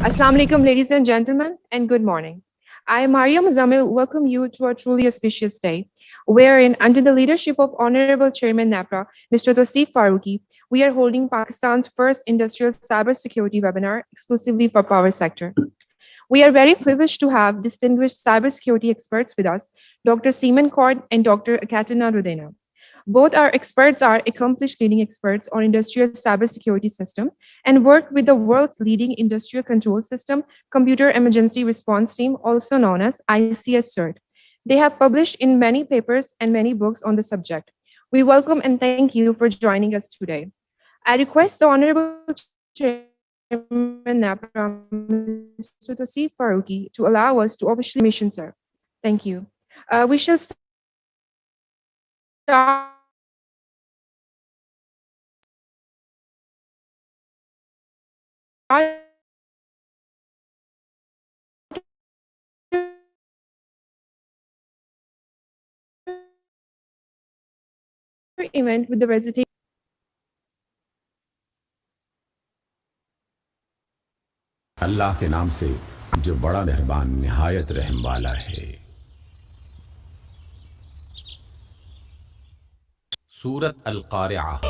Assalamu alaikum, ladies and gentlemen, and good morning. I, Maria Muzamil, welcome you to a truly auspicious day, wherein, under the leadership of Honorable Chairman NEPRA, Mr. Tosif Farooqi, we are holding Pakistan's first industrial cybersecurity webinar exclusively for power sector. We are very privileged to have distinguished cybersecurity experts with us, Dr. Seaman Cord and Dr. Katina Rudena. Both our experts are accomplished leading experts on industrial cybersecurity system and work with the world's leading industrial control system, Computer Emergency Response Team, also known as ICS CERT. They have published in many papers and many books on the subject. We welcome and thank you for joining us today. I request the Honorable Chairman NEPRA, Mr. Tosif Farooqi, to allow us to officially mission, sir. Thank you. We shall start event with the recitation. अल्लाह के नाम से जो बड़ा मेहरबान निहायत रहम वाला है। सूरत अल-क़ारिआ।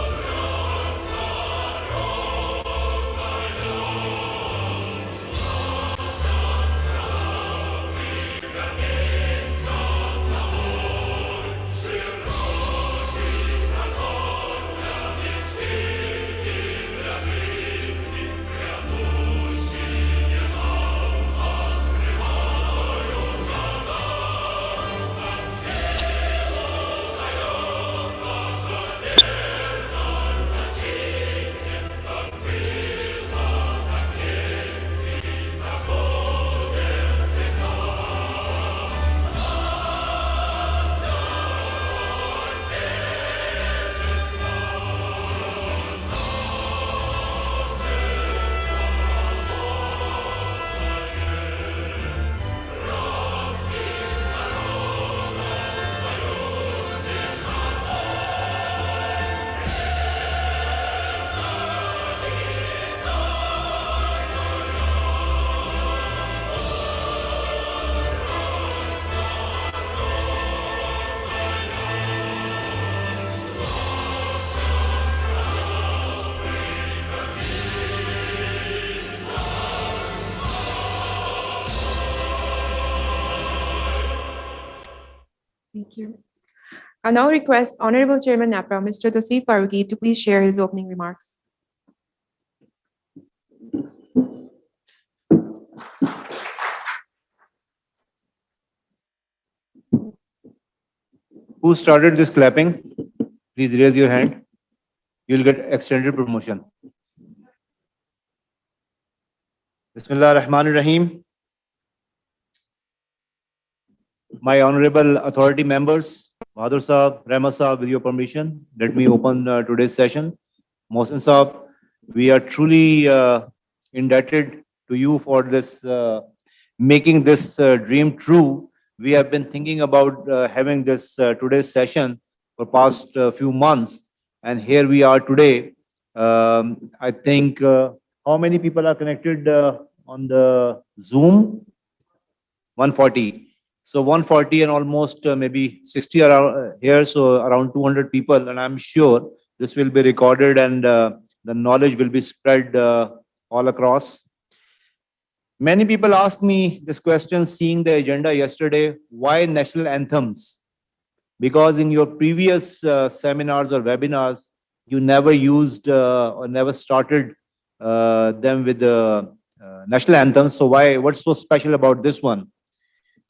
Thank you. I now request Honorable Chairman NEPRA, Mr. Tosif Farooqi, to please share his opening remarks. Who started this clapping? Please raise your hand. You'll get extended promotion. Bismillah ar-Rahman ar-Rahim. My honorable authority members, Bahadur Saab, Rahmat Saab, with your permission, let me open today's session. Mohsin Saab, we are truly indebted to you for this, making this dream true. We have been thinking about having this today's session for past few months, and here we are today. I think how many people are connected on the Zoom? 140. So 140 and almost maybe 60 around here, so around 200 people, and I'm sure this will be recorded and the knowledge will be spread all across. Many people ask me this question, seeing the agenda yesterday, why national anthems? Because in your previous seminars or webinars, you never used or never started them with the national anthems. So why? What's so special about this one?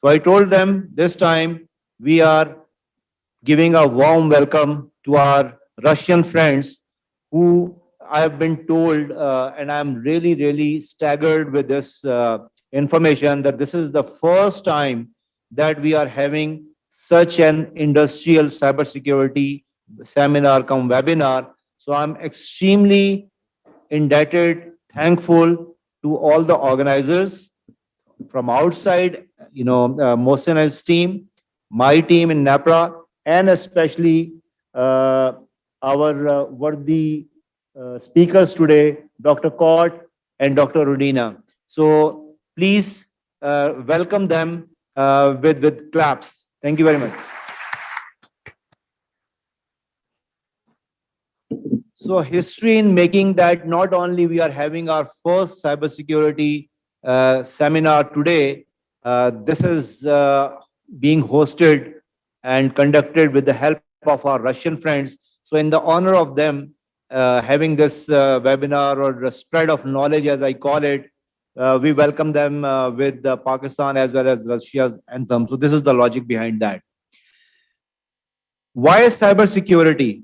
So I told them this time we are giving a warm welcome to our Russian friends who I have been told, and I'm really, really staggered with this information, that this is the first time that we are having such an industrial cybersecurity seminar come webinar. So I'm extremely indebted, thankful to all the organizers from outside, Mohsin and his team, my team in NEPRA, and especially our worthy speakers today, Dr. Kort and Dr. Rudina. So please welcome them with claps. Thank you very much. So history in making that not only we are having our first cybersecurity seminar today, this is being hosted and conducted with the help of our Russian friends. So in the honor of them having this webinar or the spread of knowledge, as I call it, we welcome them with Pakistan as well as Russia's anthem. So this is the logic behind that. Why is cybersecurity?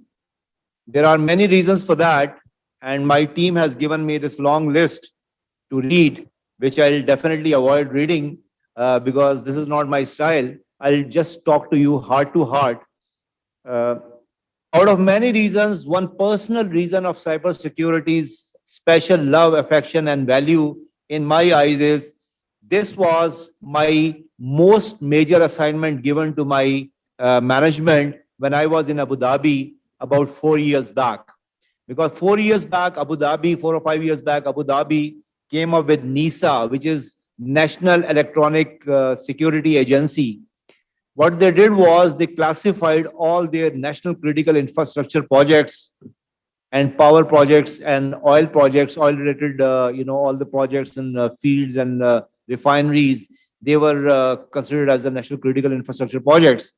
There are many reasons for that, and my team has given me this long list to read, which I'll definitely avoid reading because this is not my style. I'll just talk to you heart to heart. Uh, Out of many reasons, one personal reason of cybersecurity's special love, affection, and value in my eyes is this was my most major assignment given to my management when I was in Abu Dhabi about 4 years back. Because 4 years back, Abu Dhabi, 4 or 5 years back, Abu Dhabi came up with NISA, which is National Electronic Security Agency. What they did was they classified all their national critical infrastructure projects and power projects and oil projects, oil related, all the projects in fields and refineries, they were considered as the national critical infrastructure projects.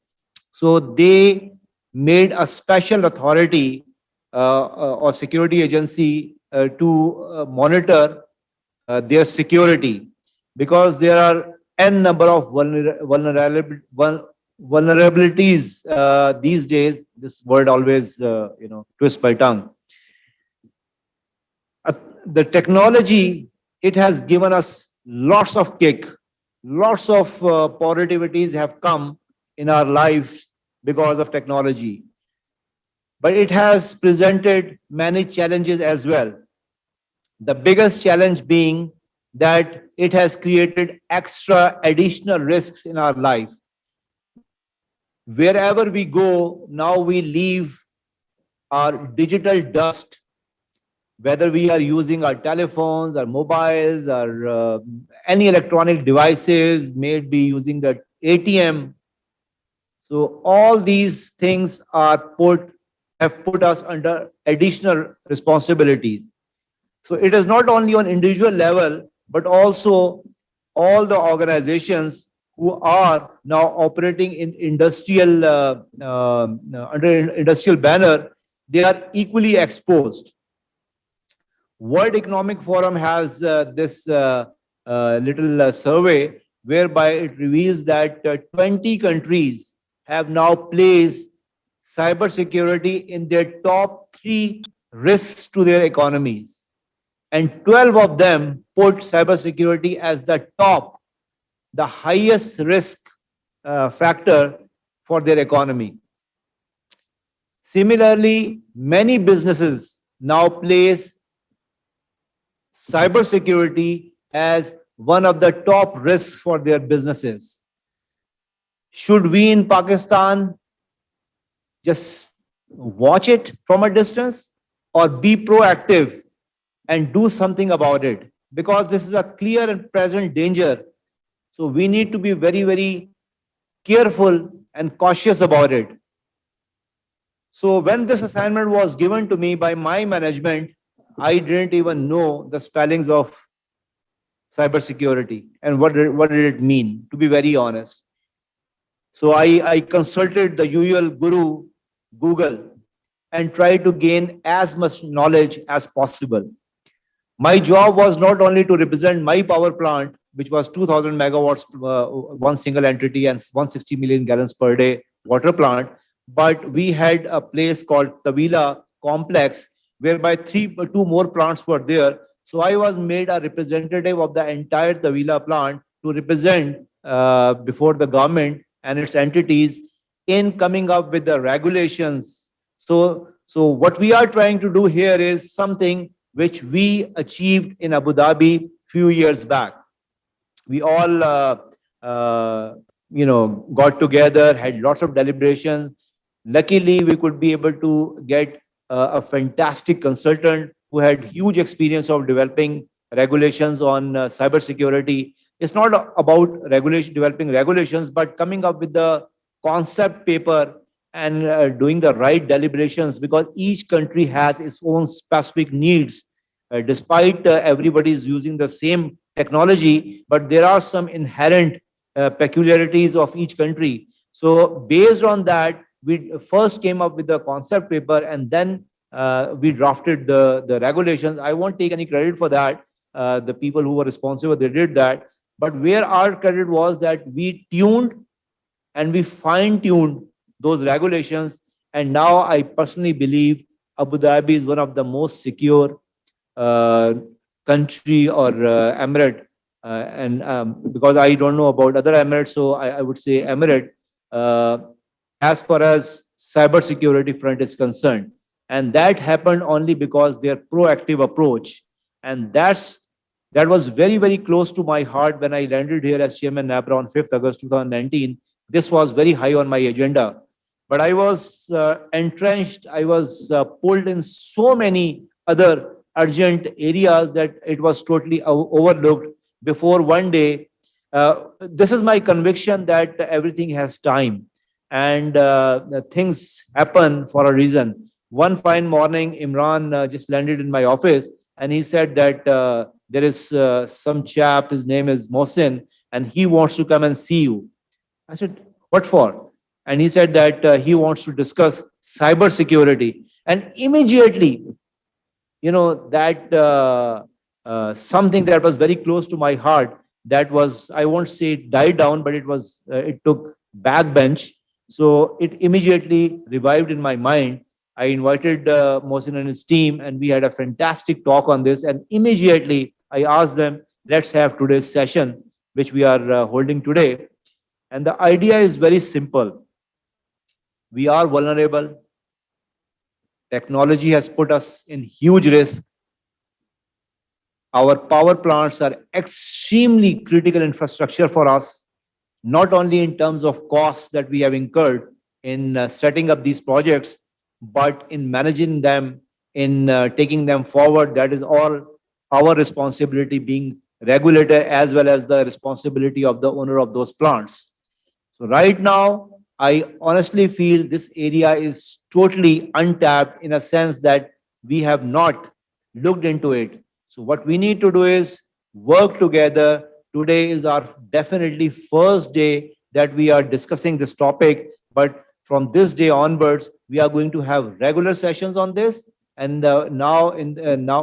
So they made a special authority or security agency to monitor their security, because there are n number of vulnerabilities these days. This word always twists my tongue. The technology, it has given us lots of kick, lots of positivities have come in our lives because of technology, but it has presented many challenges as well. The biggest challenge being that it has created extra additional risks in our life. Wherever we go, now we leave our digital dust, whether we are using our telephones, our mobiles, or any electronic devices, may it be using the ATM. So all these things have put us under additional responsibilities. So it is not only on individual level, but also all the organizations who are now operating in industrial under industrial banner, they are equally exposed. World Economic Forum has this little survey whereby it reveals that 20 countries have now placed cybersecurity in their top 3 risks to their economies. And 12 of them put cybersecurity as the top, the highest risk factor for their economy. Similarly, many businesses now place cybersecurity as one of the top risks for their businesses. Should we in Pakistan just watch it from a distance, or be proactive and do something about it? Because this is a clear and present danger. So we need to be very, very careful and cautious about it. So when this assignment was given to me by my management, I didn't even know the spellings of cybersecurity and what did it mean, to be very honest. So I consulted the usual guru, Google, and tried to gain as much knowledge as possible. My job was not only to represent my power plant, which was 2000 megawatts, one single entity, and 160 million gallons per day water plant, but we had a place called Tawila complex, whereby 2 more plants were there. So I was made a representative of the entire Tawila plant to represent before the government and its entities in coming up with the regulations. So what we are trying to do here is something which we achieved in Abu Dhabi few years back. We all got together, had lots of deliberations. Luckily, we could be able to get a fantastic consultant who had huge experience of developing regulations on cybersecurity. It's not about developing regulations, but coming up with the concept paper and doing the right deliberations, because each country has its own specific needs. Despite everybody is using the same technology, but there are some inherent peculiarities of each country. So based on that, we first came up with the concept paper, and then we drafted the regulations. I won't take any credit for that. The people who were responsible, they did that. But where our credit was that we tuned and we fine-tuned those regulations. And now I personally believe Abu Dhabi is one of the most secure uh, country or emirate. And because I don't know about other emirates, so I would say emirate uh, as far as cybersecurity front is concerned. And that happened only because their proactive approach. And that was very, very close to my heart when I landed here as Chairman NEPRA on 5th August 2019. This was very high on my agenda. But I was entrenched, I was pulled in so many other urgent areas that it was totally overlooked before one day. This is my conviction that everything has time, and things happen for a reason. One fine morning, Imran just landed in my office, and he said that there is some chap, his name is Mohsin, and he wants to come and see you. I said, what for? And he said that he wants to discuss cyber security. And immediately, that something that was very close to my heart, that was, I won't say it died down, but it took backbench. So it immediately revived in my mind. I invited Mohsin and his team, and we had a fantastic talk on this. And immediately I asked them, let's have today's session, which we are holding today. And the idea is very simple. We are vulnerable. Technology has put us in huge risk. Our power plants are extremely critical infrastructure for us, not only in terms of costs that we have incurred in setting up these projects, but in managing them, in taking them forward. That is all our responsibility, being regulator, as well as the responsibility of the owner of those plants. So right now, I honestly feel this area is totally untapped, in a sense that we have not looked into it. So what we need to do is work together. Today is our definitely first day that we are discussing this topic, but from this day onwards, we are going to have regular sessions on this. And now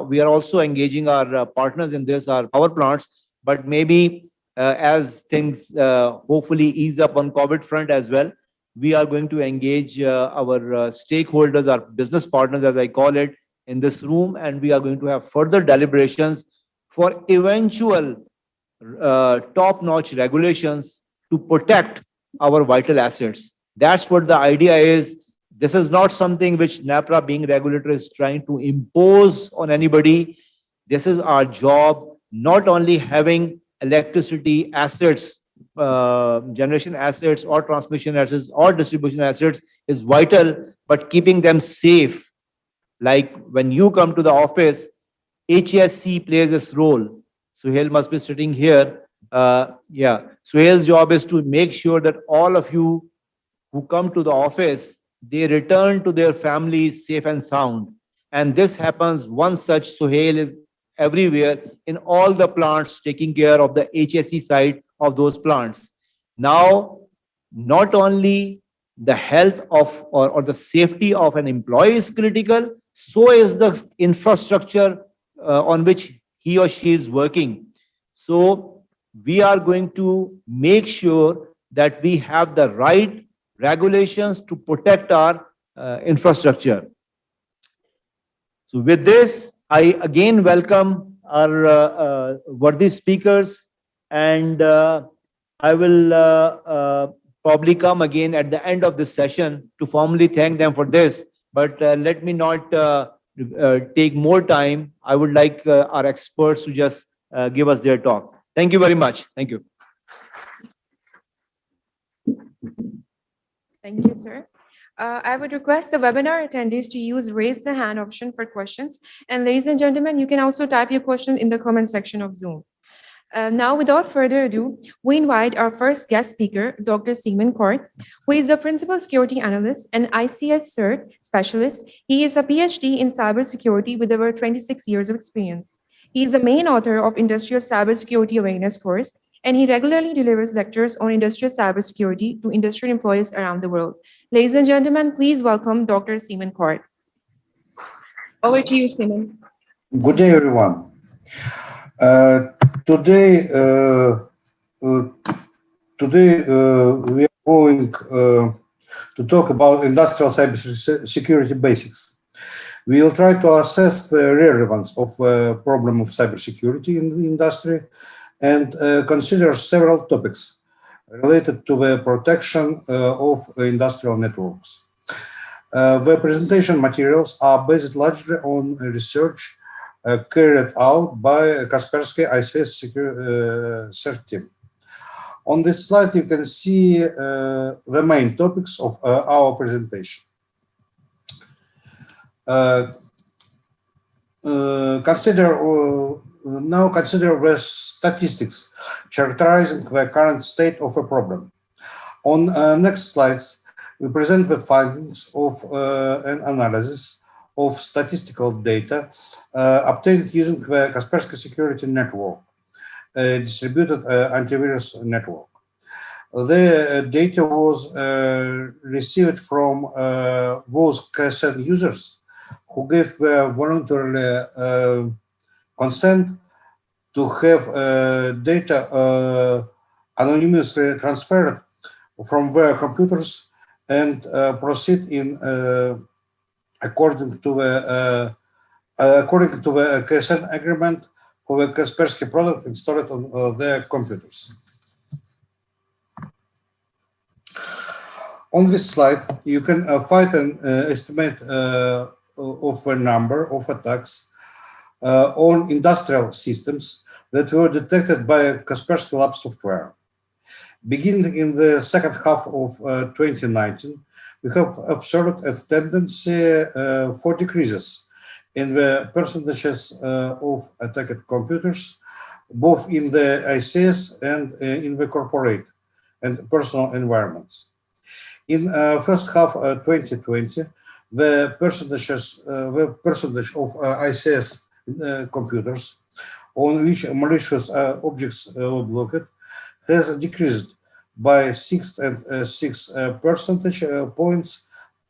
we are also engaging our partners in this, our power plants. But maybe as things hopefully ease up on COVID front as well, we are going to engage our stakeholders, our business partners, as I call it, in this room, and we are going to have further deliberations for eventual top-notch regulations to protect our vital assets. That's what the idea is. This is not something which NEPRA, being regulator, is trying to impose on anybody. This is our job. Not only having electricity assets, generation assets or transmission assets or distribution assets is vital, but keeping them safe. Like when you come to the office, HSC plays its role. Suhail must be sitting here. Suhail's job is to make sure that all of you who come to the office, they return to their families safe and sound. And this happens, one such Suhail is everywhere in all the plants, taking care of the HSE side of those plants. Now, not only the health of or the safety of an employee is critical, so is the infrastructure on which he or she is working. So we are going to make sure that we have the right regulations to protect our infrastructure. So with this, I again welcome our worthy speakers, and I will probably come again at the end of this session to formally thank them for this. But let me not take more time. I would like our experts to just give us their talk. Thank you very much. Thank you. Thank you, sir. I would request the webinar attendees to use raise the hand option for questions. And ladies and gentlemen, you can also type your question in the comment section of Zoom. Now, without further ado, we invite our first guest speaker, Dr. Seaman Court, who is the Principal Security Analyst and ICS CERT Specialist. He is a PhD in cybersecurity with over 26 years of experience. He is the main author of Industrial Cybersecurity Awareness course, and he regularly delivers lectures on industrial cybersecurity to industrial employees around the world. Ladies and gentlemen, please welcome Dr. Seaman Court. Over to you, Seaman. Good day, everyone. Today, we are going to talk about industrial cybersecurity basics. We will try to assess the relevance of the problem of cybersecurity in the industry and consider several topics related to the protection of industrial networks. The presentation materials are based largely on research carried out by Kaspersky ICS CERT team. On this slide, you can see the main topics of our presentation. Consider the statistics characterizing the current state of a problem. On next slides, we present the findings of an analysis of statistical data obtained using the Kaspersky Security Network, a distributed antivirus network. The data was received from those KSN users who gave voluntarily consent to have data anonymously transferred from their computers and proceed in according to the KSN agreement for the Kaspersky product installed on their computers. On this slide, you can find an estimate of a number of attacks on industrial systems that were detected by Kaspersky Lab software. Beginning in the second half of 2019, we have observed a tendency for decreases in the percentages of attacked computers, both in the ICS and in the corporate and personal environments. In first half 2020, the percentage of ICS computers on which malicious objects were blocked has decreased by 6 percentage points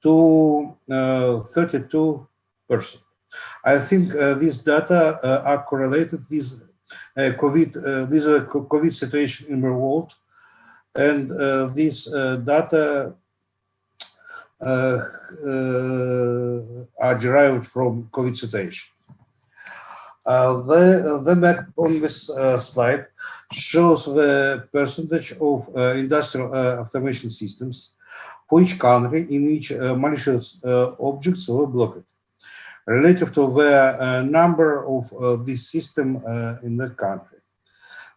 to 32%. I think these data are correlated with COVID situation in the world, and these data are derived from COVID situation. The map on this slide shows the percentage of industrial automation systems for each country in which malicious objects were blocked, relative to the number of this system in that country.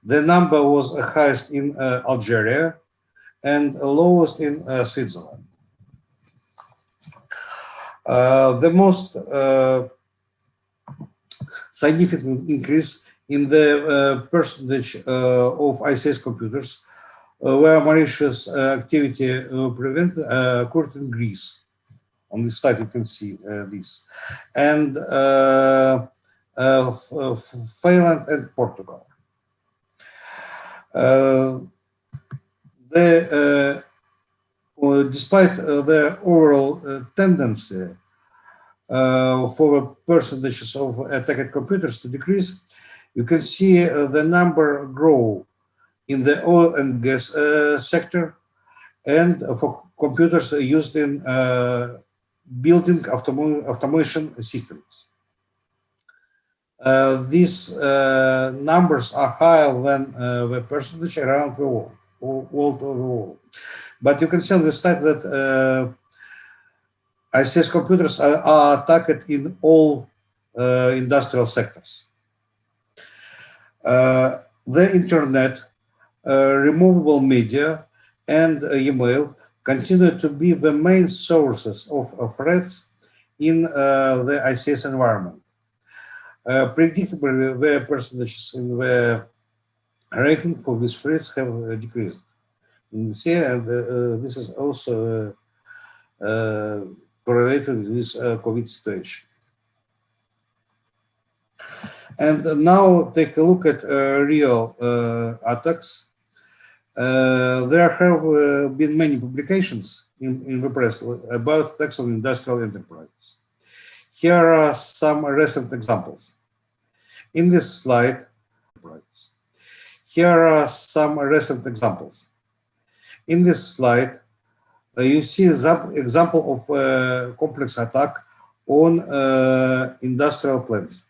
The number was highest in Algeria and lowest in Switzerland. The most significant increase in the percentage of ICS computers where malicious activity prevented occurred in Greece. On this slide, you can see this, and Finland and Portugal. Despite the overall tendency for the percentages of attacked computers to decrease, you can see the number grow in the oil and gas sector and for computers used in building automation systems. These numbers are higher than the percentage around the world. But you can see on the slide that ICS computers are attacked in all industrial sectors. The internet, removable media, and email continue to be the main sources of threats in the ICS environment. Predictably, the percentages in the ranking for these threats have decreased in this year, and this is also correlated with COVID situation. And now take a look at real attacks. There have been many publications in the press about attacks on industrial enterprises. Here are some recent examples. In this slide, In this slide, you see an example of a complex attack on industrial plants.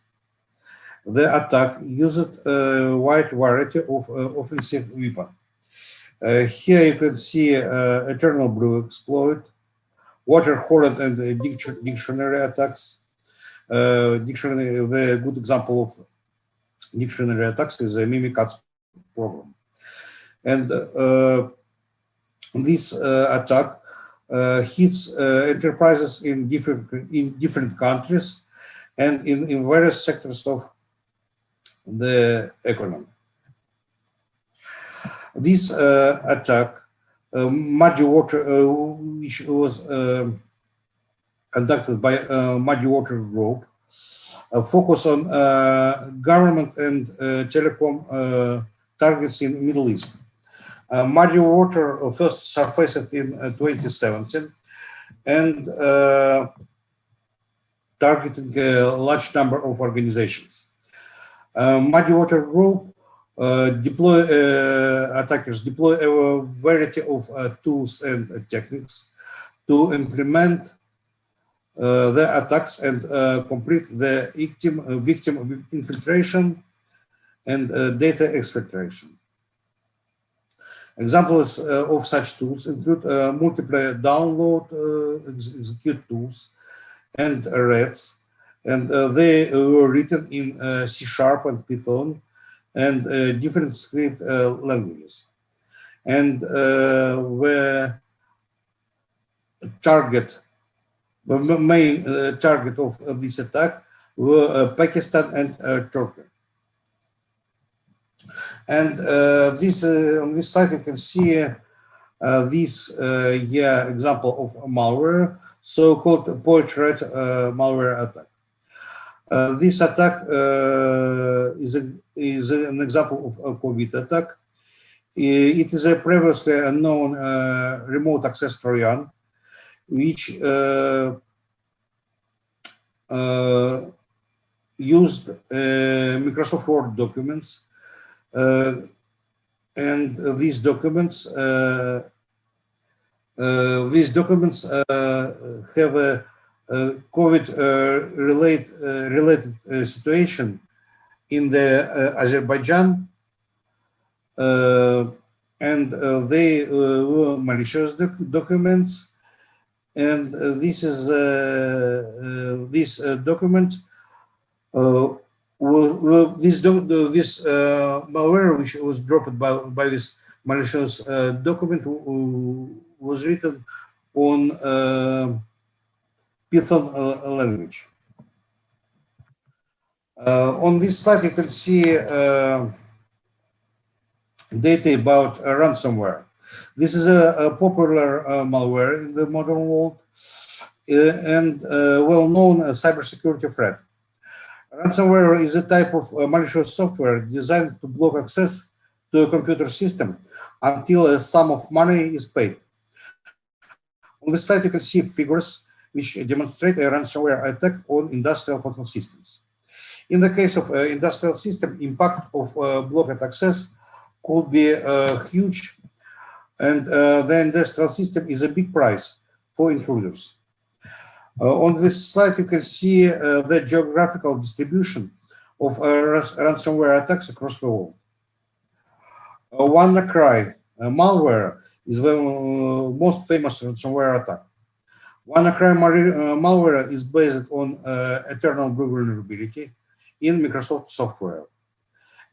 The attack used a wide variety of offensive weapons. Here you can see eternal blue exploit, water holland and dictionary attacks. The good example of dictionary attacks is a Mimikatz program. And this attack hits enterprises in different countries and in various sectors of the economy. This attack, Muddy Water, which was conducted by Muddy Water Group, focus on government and telecom targets in Middle East. Muddy Water first surfaced in 2017 and targeting a large number of organizations. Muddy Water Group attackers deploy a variety of tools and techniques to implement the attacks and complete the victim infiltration and data exfiltration. Examples of such tools include multiple download execute tools and REDs, and they were written in C# and Python and different script languages. And the main target of this attack were Pakistan and Turkey. And on this slide you can see this example of malware, so-called portrait malware attack. This attack is an example of a COVID attack. It is a previously unknown remote access Trojan, which used Microsoft Word documents, and these documents have a COVID related situation in the Azerbaijan, and they were malicious documents, and this document this malware, which was dropped by this malicious document, was written on Python language. On this slide, you can see data about ransomware. This is a popular malware in the modern world and well-known cybersecurity threat. Ransomware is a type of malicious software designed to block access to a computer system until a sum of money is paid. On the slide, you can see figures which demonstrate a ransomware attack on industrial control systems. In the case of industrial system, impact of blocked access could be huge, and the industrial system is a big price for intruders. On this slide, you can see the geographical distribution of ransomware attacks across the world. WannaCry malware is the most famous ransomware attack. WannaCry malware is based on eternal vulnerability in Microsoft software.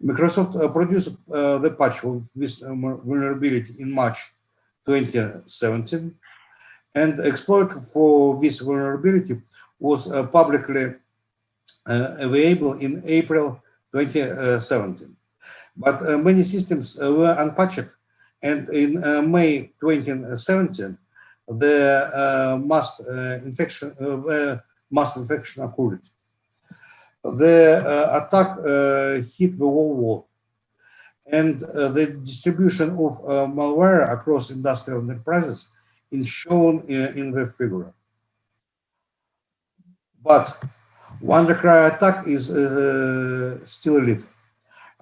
Microsoft produced the patch of this vulnerability in March 2017, and exploit for this vulnerability was publicly available in April 2017. But many systems were unpatched, and in May 2017, the mass infection occurred. The attack hit the whole world, and the distribution of malware across industrial enterprises is shown in the figure. But WannaCry attack is still alive.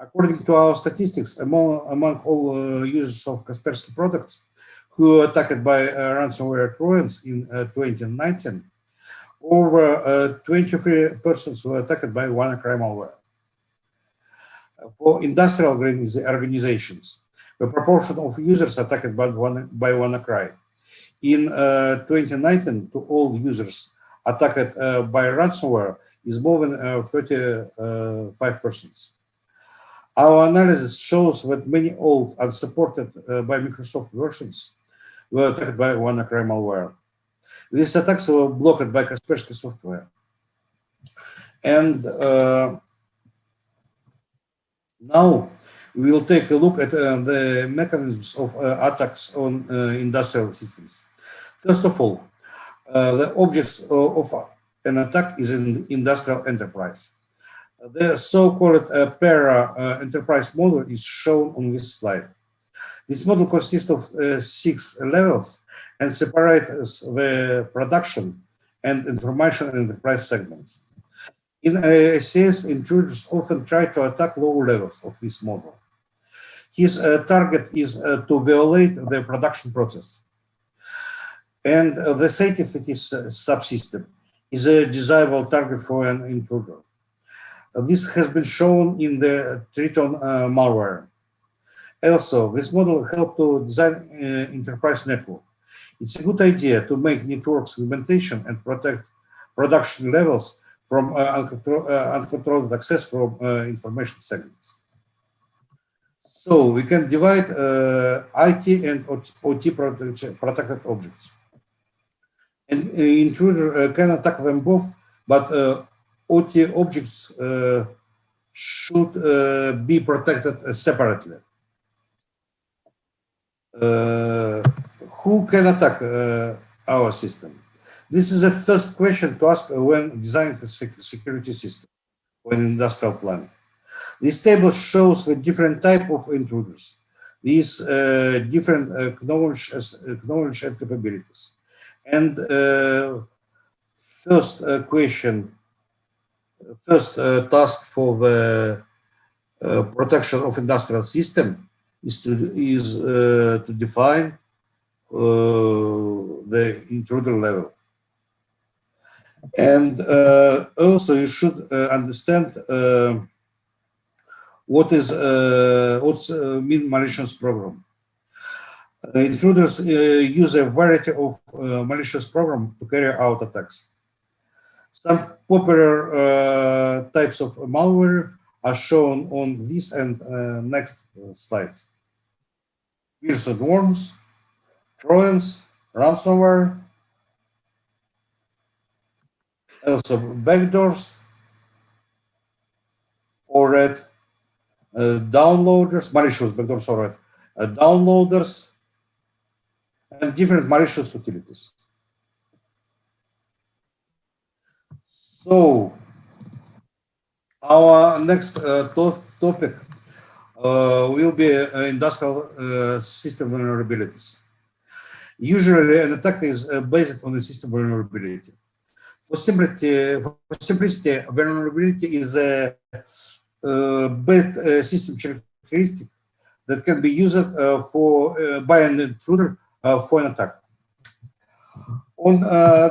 According to our statistics, among all users of Kaspersky products who were attacked by ransomware Trojans in 2019, over 23 persons were attacked by WannaCry malware. For industrial organizations, the proportion of users attacked by WannaCry in 2019 to all users attacked by ransomware is more than 35%. Our analysis shows that many old, unsupported by Microsoft versions were attacked by WannaCry malware. These attacks were blocked by Kaspersky software. And now we will take a look at the mechanisms of attacks on industrial systems. First of all, the objects of an attack is an industrial enterprise. The so-called PERA enterprise model is shown on this slide. This model consists of 6 levels and separates the production and information enterprise segments. In ACS, intruders often try to attack lower levels of this model. His target is to violate the production process. And the safety subsystem is a desirable target for an intruder. This has been shown in the Triton malware. Also, this model helps to design enterprise network. It's a good idea to make network segmentation and protect production levels from uncontrolled access from information segments. So we can divide IT and OT protected objects. An intruder can attack them both, but OT objects should be protected separately. Who can attack our system? This is the first question to ask when designing a security system for an industrial plant. This table shows the different type of intruders, these different knowledge and capabilities. And first task for the protection of industrial system is to define the intruder level. And also you should understand what's mean malicious program. Intruders use a variety of malicious programs to carry out attacks. Some popular types of malware are shown on this and next slides. Virus and worms, Trojans, ransomware, also backdoors, or downloaders, malicious backdoors, or downloaders, and different malicious utilities. So our next topic will be industrial system vulnerabilities. Usually, an attack is based on a system vulnerability. For simplicity, vulnerability is a bad system characteristic that can be used by an intruder for an attack. On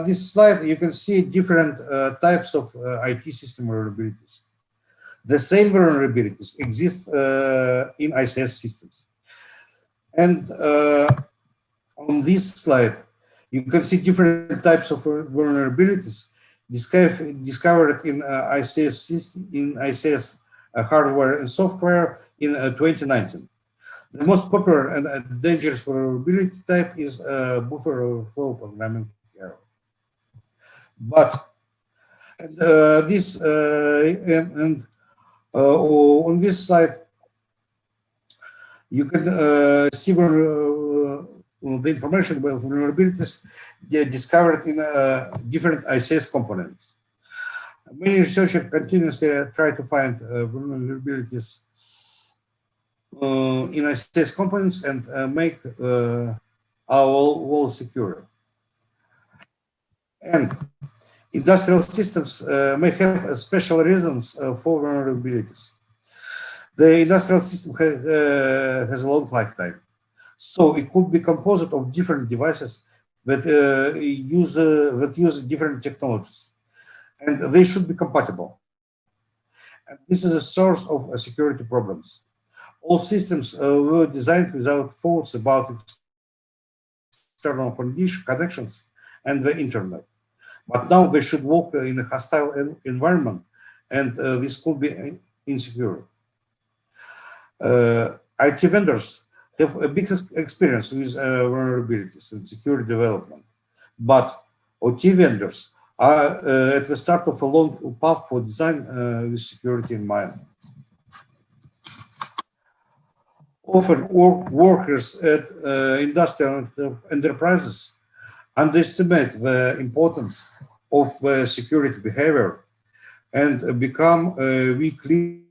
this slide, you can see different types of IT system vulnerabilities. The same vulnerabilities exist in ICS systems. And on this slide, you can see different types of vulnerabilities discovered in ICS hardware and software in 2019. The most popular and dangerous vulnerability type is buffer overflow programming error. But on this slide, you can see the information about vulnerabilities discovered in different ICS components. Many researchers continuously try to find vulnerabilities in ICS components and make our wall secure. And industrial systems may have special reasons for vulnerabilities. The industrial system has a long lifetime, so it could be composed of different devices that use different technologies, and they should be compatible. And this is a source of security problems. All systems were designed without thoughts about external connections and the internet. But now they should work in a hostile environment, and this could be insecure. IT vendors have a big experience with vulnerabilities and security development, but OT vendors are at the start of a long path for design with security in mind. Often workers at industrial enterprises underestimate the importance of security behavior and become a weak link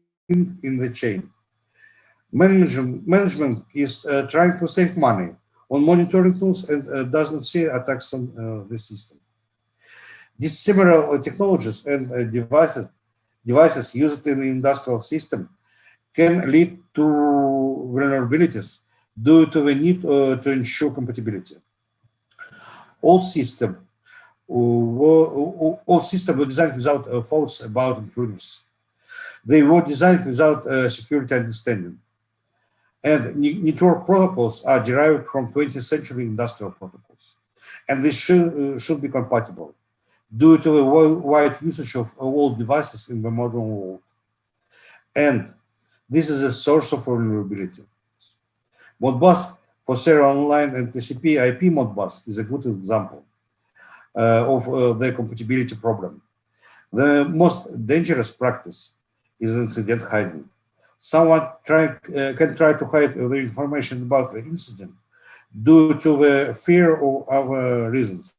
in the chain. Management is trying to save money on monitoring tools and does not see attacks on the system. These similar technologies and devices used in the industrial system can lead to vulnerabilities due to the need to ensure compatibility. All systems were designed without thoughts about intruders. They were designed without security understanding. And network protocols are derived from 20th century industrial protocols. And they should be compatible due to the wide usage of all devices in the modern world. And this is a source of vulnerability. Modbus for serial online and TCP IP Modbus is a good example of the compatibility problem. The most dangerous practice is incident hiding. Someone can try to hide the information about the incident due to the fear of our reasons.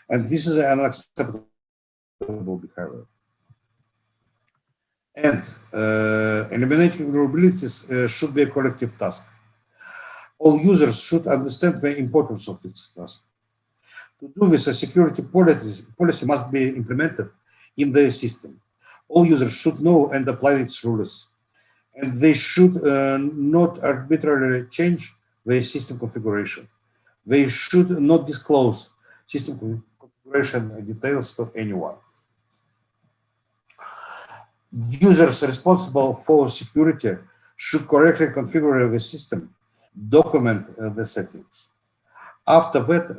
And this is an unacceptable behavior. And eliminating vulnerabilities should be a collective task. All users should understand the importance of this task. To do this, a security policy must be implemented in the system. All users should know and apply its rules. And they should not arbitrarily change the system configuration. They should not disclose system configuration details to anyone. Users responsible for security should correctly configure the system, document the settings. After that,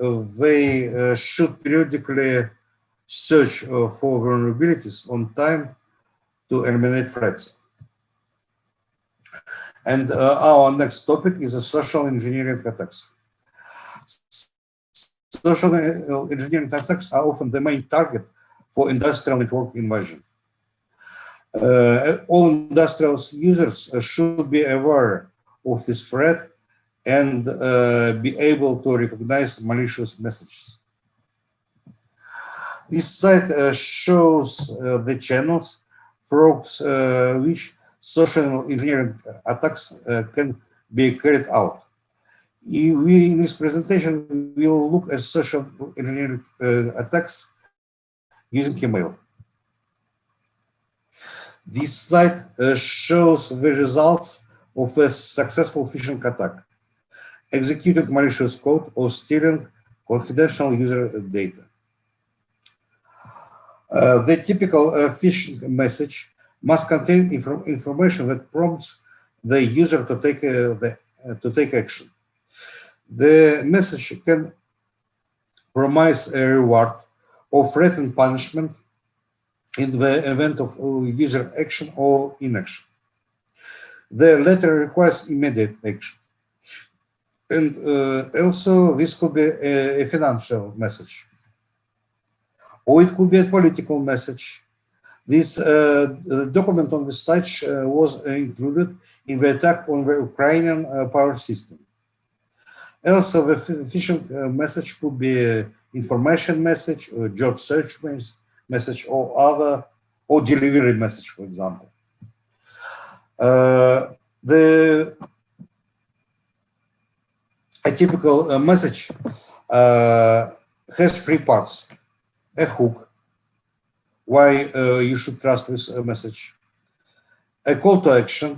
they should periodically search for vulnerabilities on time to eliminate threats. And our next topic is social engineering attacks. Social engineering attacks are often the main target for industrial network invasion. All industrial users should be aware of this threat and be able to recognize malicious messages. This slide shows the channels through which social engineering attacks can be carried out. In this presentation, we will look at social engineering attacks using email. This slide shows the results of a successful phishing attack, executing malicious code or stealing confidential user data. The typical phishing message must contain information that prompts the user to take action. The message can promise a reward or threaten punishment in the event of user action or inaction. The latter requires immediate action. And also, this could be a financial message, or it could be a political message. This document on the slide was included in the attack on the Ukrainian power system. Also, the phishing message could be an information message, or job search message, or other, or delivery message, for example. A typical message has three parts: a hook, why you should trust this message; a call to action,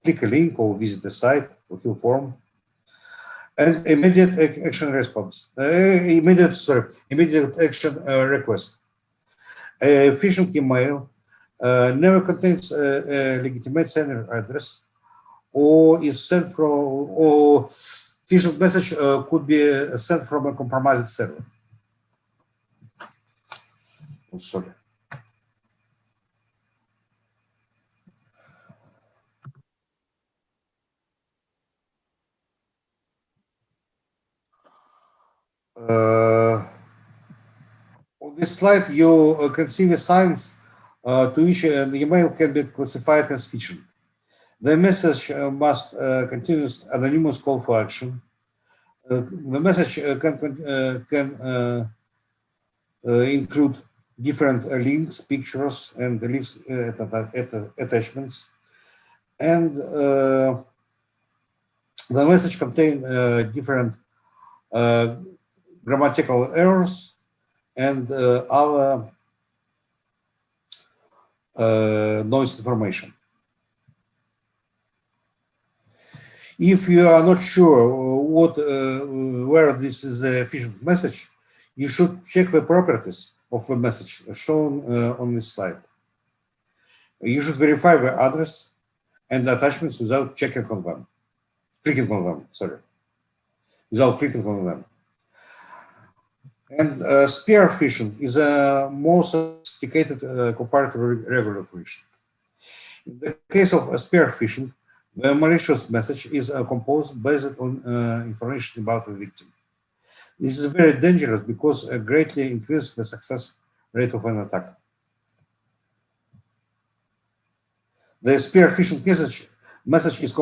click a link or visit the site or fill form; and immediate action response, immediate action request. A phishing email never contains a legitimate sender address, or is sent from, or phishing message could be sent from a compromised server. Oh, sorry. On this slide, you can see the signs to which an email can be classified as phishing. The message must contain anonymous call for action. The message can include different links, pictures, and links attachments. And the message contains different grammatical errors and other noise information. If you are not sure where this is a phishing message, you should check the properties of the message shown on this slide. You should verify the address and attachments without clicking on them, without clicking on them. And spear phishing is a more sophisticated compared to regular phishing. In the case of spear phishing, the malicious message is composed based on information about the victim. This is very dangerous because it greatly increases the success rate of an attack. The spear phishing message is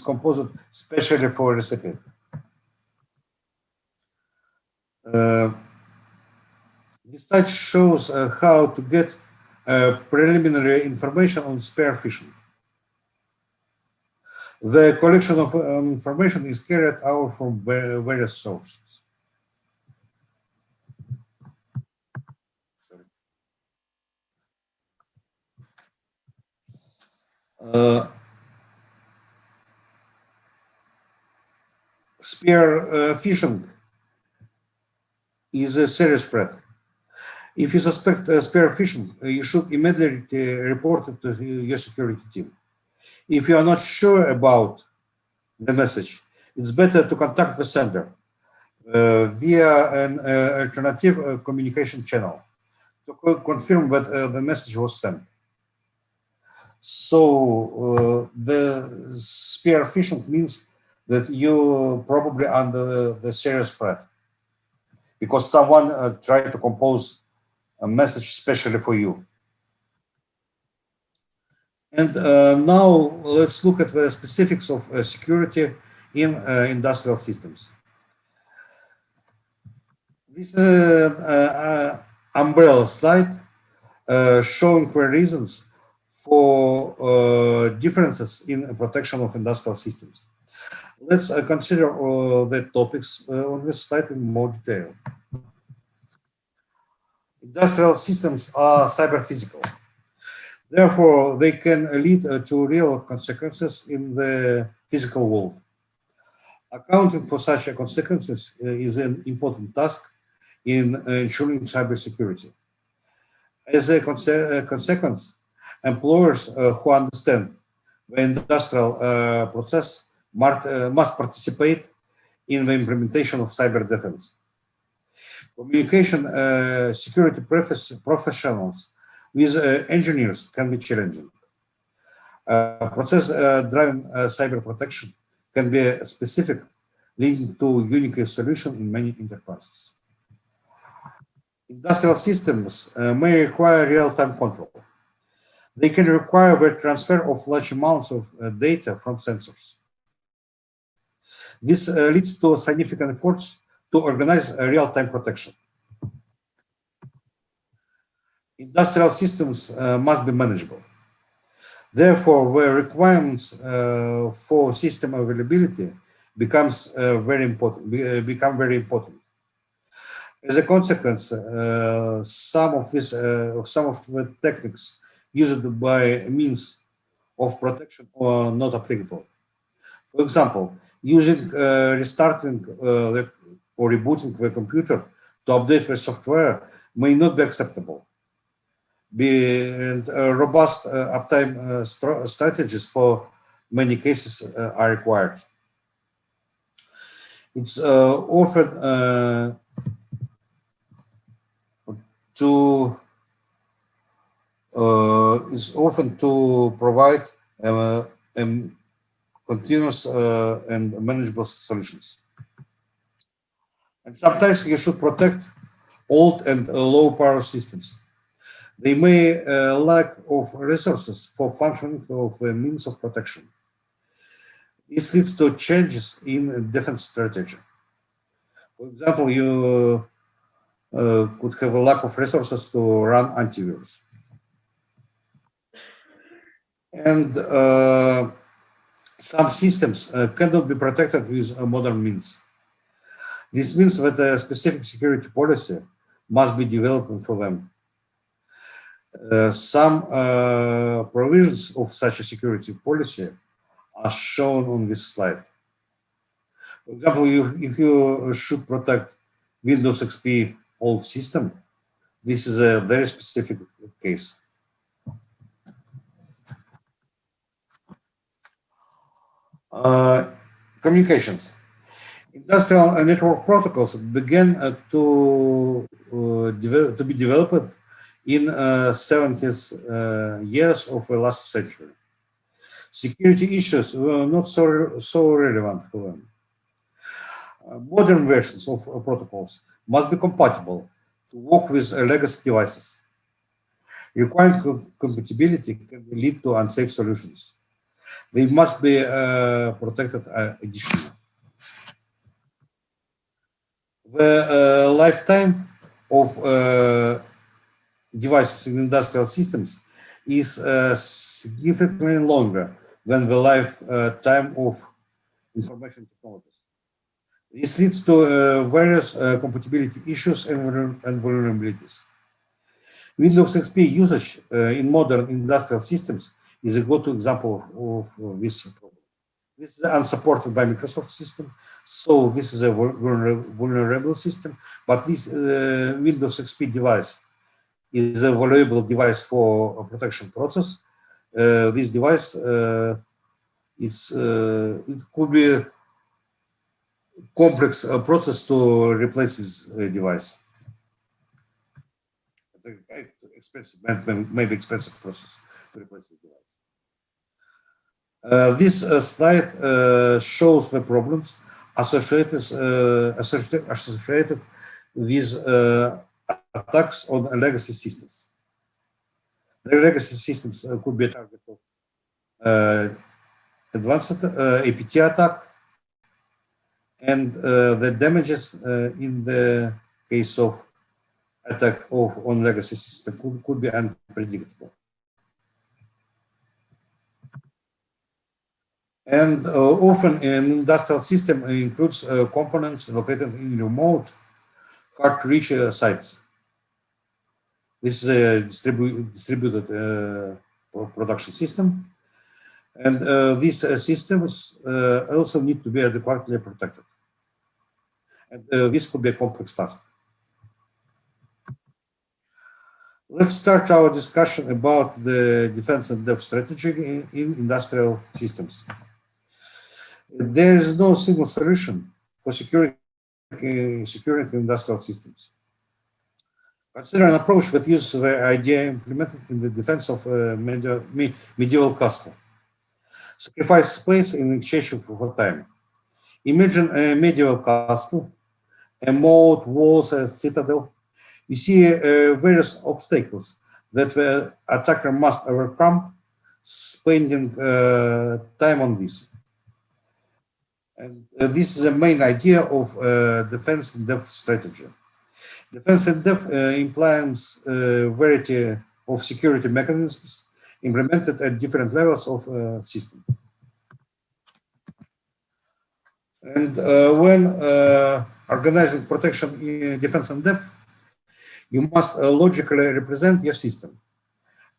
composed specially for a recipient. This slide shows how to get preliminary information on spear phishing. The collection of information is carried out from various sources. Spear phishing is a serious threat. If you suspect spear phishing, you should immediately report it to your security team. If you are not sure about the message, it's better to contact the sender via an alternative communication channel to confirm that the message was sent. So the spear phishing means that you're probably under the serious threat because someone tried to compose a message specially for you. And now let's look at the specifics of security in industrial systems. This is an umbrella slide showing the reasons for differences in protection of industrial systems. Let's consider the topics on this slide in more detail. Industrial systems are cyber-physical. Therefore, they can lead to real consequences in the physical world. Accounting for such consequences is an important task in ensuring cybersecurity. As a consequence, employers who understand the industrial process must participate in the implementation of cyber defense. Communication security professionals with engineers can be challenging. Process-driven cyber protection can be specific, leading to unique solution in many enterprises. Industrial systems may require real-time control. They can require the transfer of large amounts of data from sensors. This leads to significant efforts to organize real-time protection. Industrial systems must be manageable. Therefore, the requirements for system availability become very important. As a consequence, some of the techniques used by means of protection are not applicable. For example, using restarting or rebooting the computer to update the software may not be acceptable. And robust uptime strategies for many cases are required. It's often to provide continuous and manageable solutions. And sometimes you should protect old and low power systems. They may lack of resources for functioning of a means of protection. This leads to changes in defense strategy. For example, you could have a lack of resources to run antivirus. And some systems cannot be protected with modern means. This means that a specific security policy must be developed for them. Some provisions of such a security policy are shown on this slide. For example, if you should protect Windows XP old system, this is a very specific case. Communications. Industrial network protocols began to be developed in 70s years of the last century. Security issues were not so relevant for them. Modern versions of protocols must be compatible to work with legacy devices. Requiring compatibility can lead to unsafe solutions. They must be protected additionally. The lifetime of devices in industrial systems is significantly longer than the lifetime of information technologies. This leads to various compatibility issues and vulnerabilities. Windows XP usage in modern industrial systems is a go-to example of this problem. This is unsupported by Microsoft system, so this is a vulnerable system, but this Windows XP device is a valuable device for a protection process. This device, it could be a complex process to replace this device. Expensive, maybe expensive process to replace this device. This slide shows the problems associated with attacks on legacy systems. The legacy systems could be a target of advanced APT attack, and the damages in the case of attack on legacy system could be unpredictable. And often an industrial system includes components located in remote, hard-to-reach sites. This is a distributed production system. And these systems also need to be adequately protected. And this could be a complex task. Let's start our discussion about the defense and depth strategy in industrial systems. There is no single solution for securing industrial systems. Consider an approach that uses the idea implemented in the defense of medieval castle. sacrifice space in exchange for time. Imagine a medieval castle, a moat, walls, a citadel. We see various obstacles that the attacker must overcome, spending time on this. And this is the main idea of defense in depth strategy. Defense in depth implies a variety of security mechanisms implemented at different levels of system. And when organizing protection in defense in depth, you must logically represent your system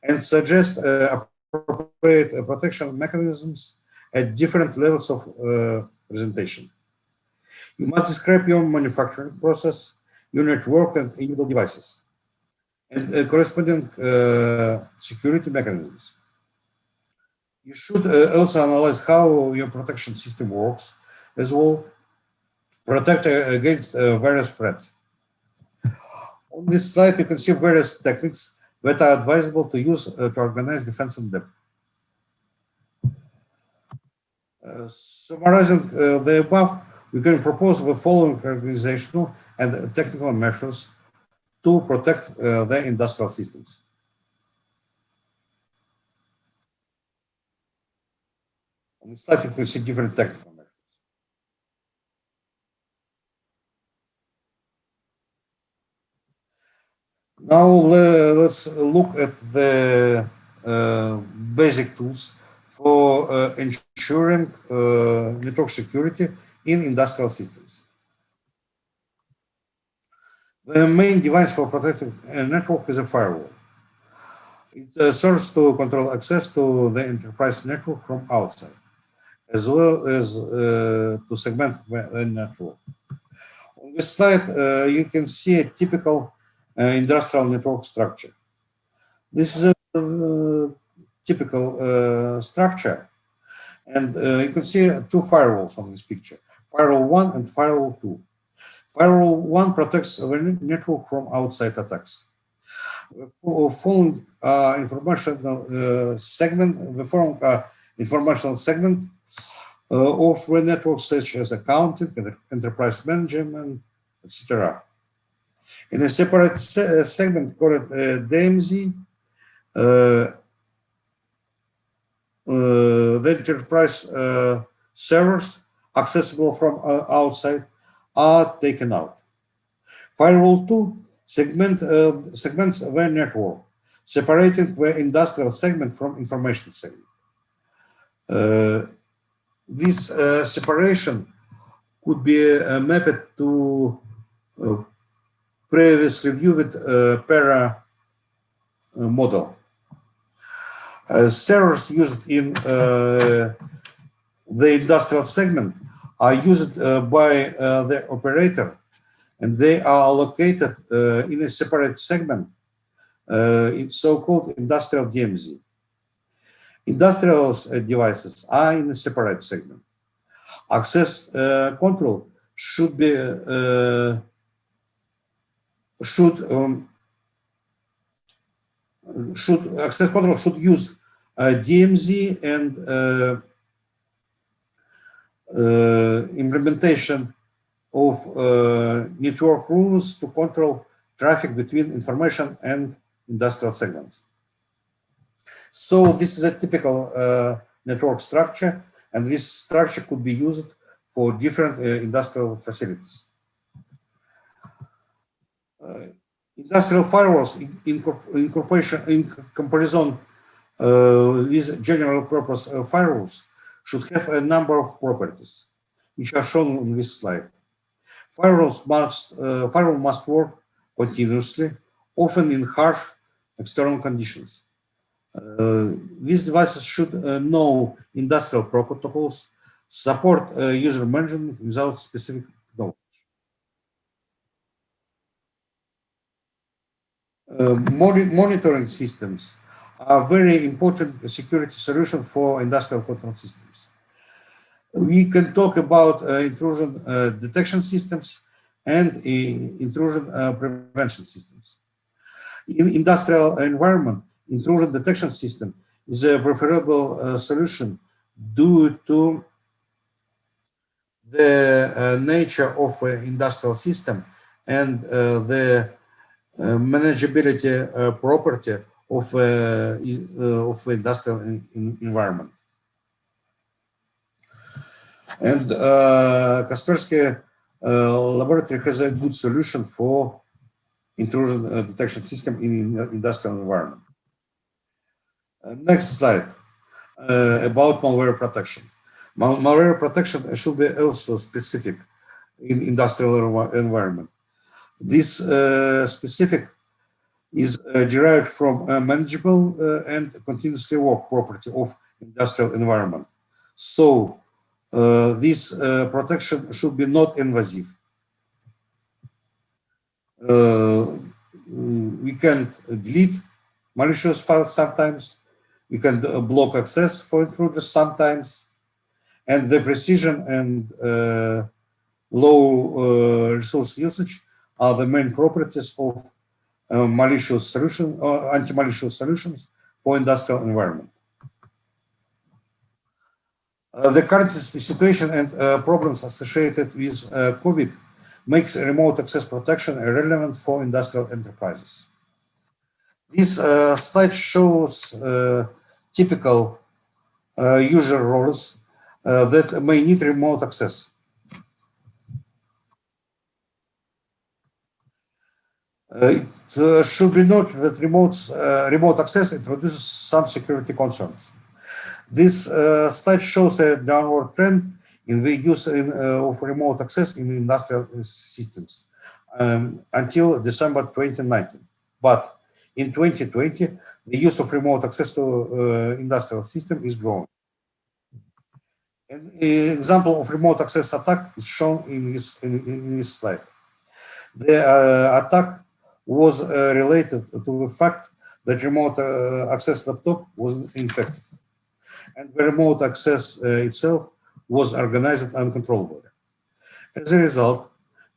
and suggest appropriate protection mechanisms at different levels of presentation. You must describe your manufacturing process, your network, and individual devices, and corresponding security mechanisms. You should also analyze how your protection system works, as well protect against various threats. On this slide, you can see various techniques that are advisable to use to organize defense in depth. Summarizing the above, we can propose the following organizational and technical measures to protect the industrial systems. On this slide, you can see different technical measures. Now let's look at the basic tools for ensuring network security in industrial systems. The main device for protecting a network is a firewall. It serves to control access to the enterprise network from outside, as well as to segment the network. On this slide, you can see a typical industrial network structure. This is a typical structure, and you can see two firewalls on this picture, firewall 1 and firewall 2. Firewall 1 protects the network from outside attacks. The following informational segment of the network, such as accounting, enterprise management, etc. In a separate segment called DMZ, the enterprise servers accessible from outside are taken out. Firewall 2 segments the network, separating the industrial segment from information segment. This separation could be mapped to previously viewed PERA model. Servers used in the industrial segment are used by the operator, and they are located in a separate segment, it's so-called industrial DMZ. Industrial devices are in a separate segment. Access control should be access control should use DMZ and implementation of network rules to control traffic between information and industrial segments. So this is a typical network structure, and this structure could be used for different industrial facilities. Industrial firewalls in comparison with general purpose firewalls should have a number of properties, which are shown on this slide. Firewall must work continuously, often in harsh external conditions. These devices should know industrial protocols, support user management without specific knowledge. Monitoring systems are very important security solution for industrial control systems. We can talk about intrusion detection systems and intrusion prevention systems. In industrial environment, intrusion detection system is a preferable solution due to the nature of an industrial system and the manageability property of industrial environment. And Kaspersky laboratory has a good solution for intrusion detection system in industrial environment. Next slide, about malware protection. Malware protection should be also specific in industrial environment. This specific is derived from a manageable and continuously work property of industrial environment. So this protection should be not invasive. We can delete malicious files sometimes. We can block access for intruders sometimes. And the precision and low resource usage are the main properties of malicious solution or anti-malicious solutions for industrial environment. The current situation and problems associated with COVID makes remote access protection relevant for industrial enterprises. This slide shows typical user roles that may need remote access. It should be noted that remote access introduces some security concerns. This slide shows a downward trend in the use of remote access in industrial systems until December 2019. But in 2020, the use of remote access to industrial system is growing. An example of remote access attack is shown in this slide. The attack was related to the fact that remote access laptop was infected, and the remote access itself was organized uncontrollably. As a result,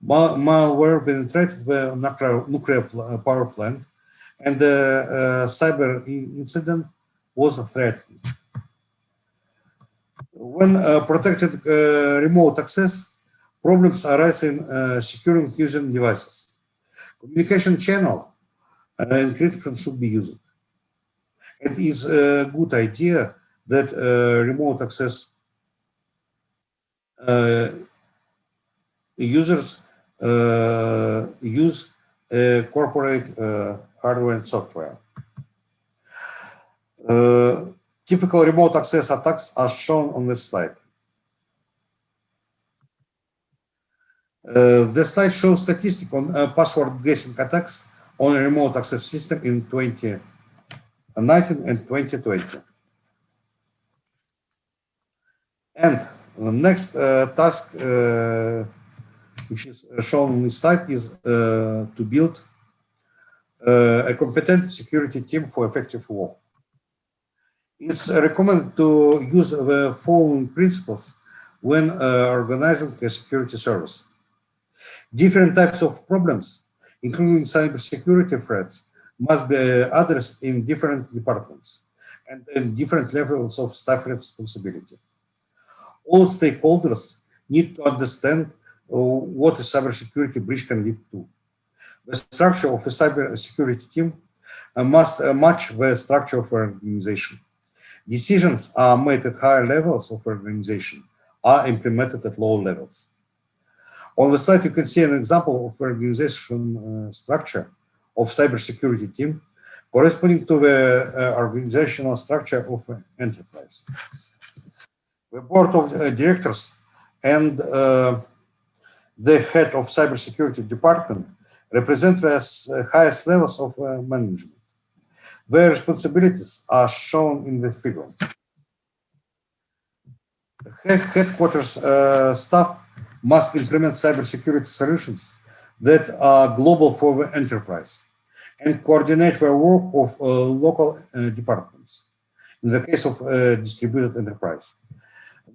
malware penetrated the nuclear power plant, and the cyber incident was threatened. When protected remote access, problems arise in securing user devices. Communication channel encryption should be used. It is a good idea that remote access users use corporate hardware and software. Typical remote access attacks are shown on this slide. The slide shows statistics on password guessing attacks on a remote access system in 2019 and 2020. And the next task, which is shown on this slide, is to build a competent security team for effective work. It's recommended to use the following principles when organizing a security service. Different types of problems, including cybersecurity threats, must be addressed in different departments and in different levels of staff responsibility. All stakeholders need to understand what a cybersecurity breach can lead to. The structure of a cybersecurity team must match the structure of an organization. Decisions are made at higher levels of organization, are implemented at lower levels. On the slide, you can see an example of organization structure of cybersecurity team corresponding to the organizational structure of an enterprise. The board of directors and the head of cybersecurity department represent the highest levels of management. Their responsibilities are shown in the figure. The headquarters staff must implement cybersecurity solutions that are global for the enterprise and coordinate the work of local departments in the case of a distributed enterprise.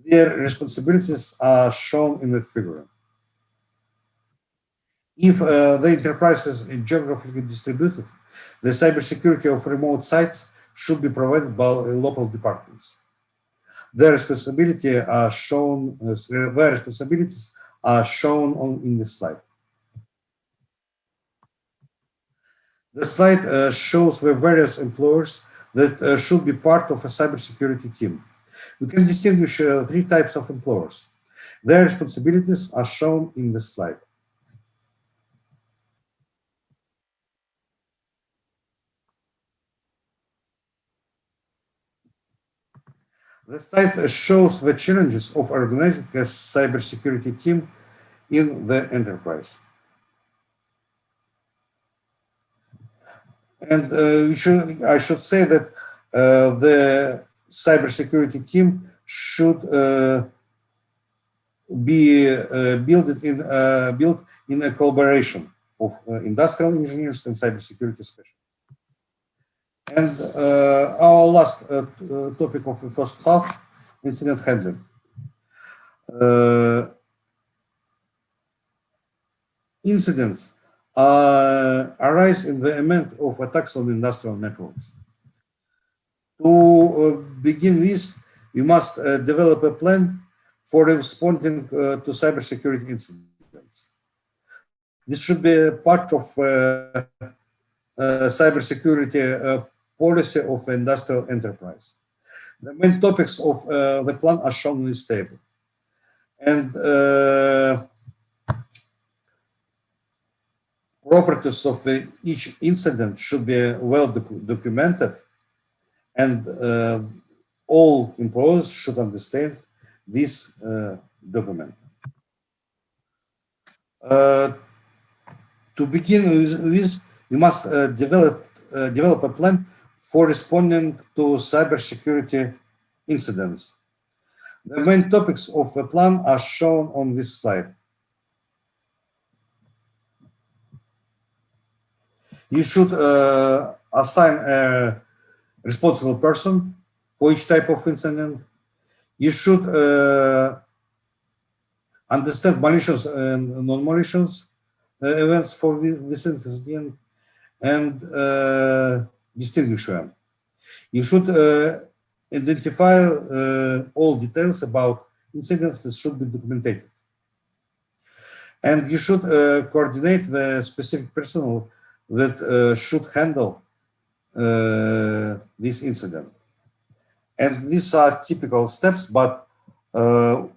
Their responsibilities are shown in the figure. If the enterprise is geographically distributed, the cybersecurity of remote sites should be provided by local departments. Their responsibility are shown. Their responsibilities are shown in this slide. The slide shows the various employers that should be part of a cybersecurity team. We can distinguish three types of employers. Their responsibilities are shown in the slide. The slide shows the challenges of organizing a cybersecurity team in the enterprise. And I should say that the cybersecurity team should be built in a collaboration of industrial engineers and cybersecurity specialists. And our last topic of the first half, incident handling. Incidents arise in the event of attacks on industrial networks. To begin with, we must develop a plan for responding to cybersecurity incidents. This should be part of cybersecurity policy of industrial enterprise. The main topics of the plan are shown in this table. And properties of each incident should be well documented, and all employees should understand this document. To begin with, we must develop a plan for responding to cybersecurity incidents. The main topics of the plan are shown on this slide. You should assign a responsible person for each type of incident. You should understand malicious and non-malicious events for this incident and distinguish them. You should identify all details about incidents that should be documented. And you should coordinate the specific personnel that should handle this incident. And these are typical steps, but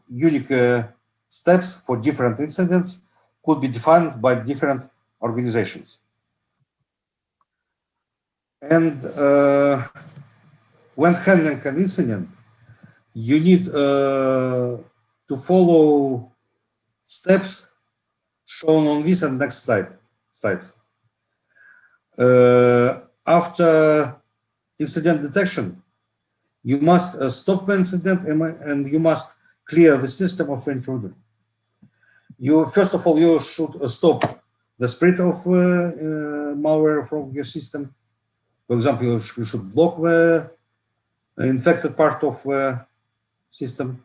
unique steps for different incidents could be defined by different organizations. And when handling an incident, you need to follow steps shown on this and next slides. After incident detection, you must stop the incident and you must clear the system of the intruder. First of all, you should stop the spread of malware from your system. For example, you should block the infected part of the system.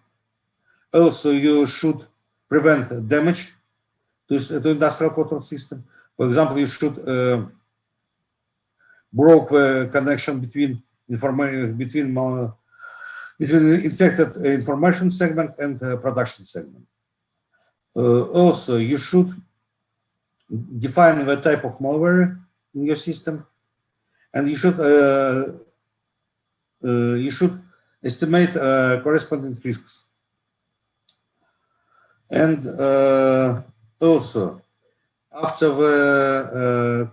Also, you should prevent damage to industrial control system. For example, you should broke the connection between infected information segment and production segment. Also, you should define the type of malware in your system, and you should estimate corresponding risks. And also, after the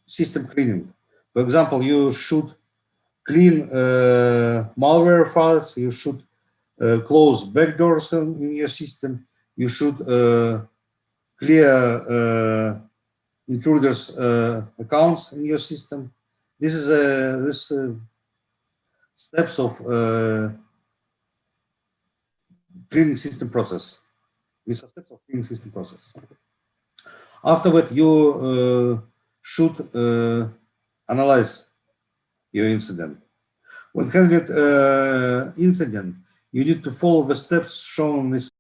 system cleaning, for example, you should clean malware files, you should close backdoors in your system, you should clear intruders' accounts in your system. This is steps of cleaning system process. These are steps of cleaning system process. Afterward, you should analyze your incident. When handling incident, you need to follow the steps shown on this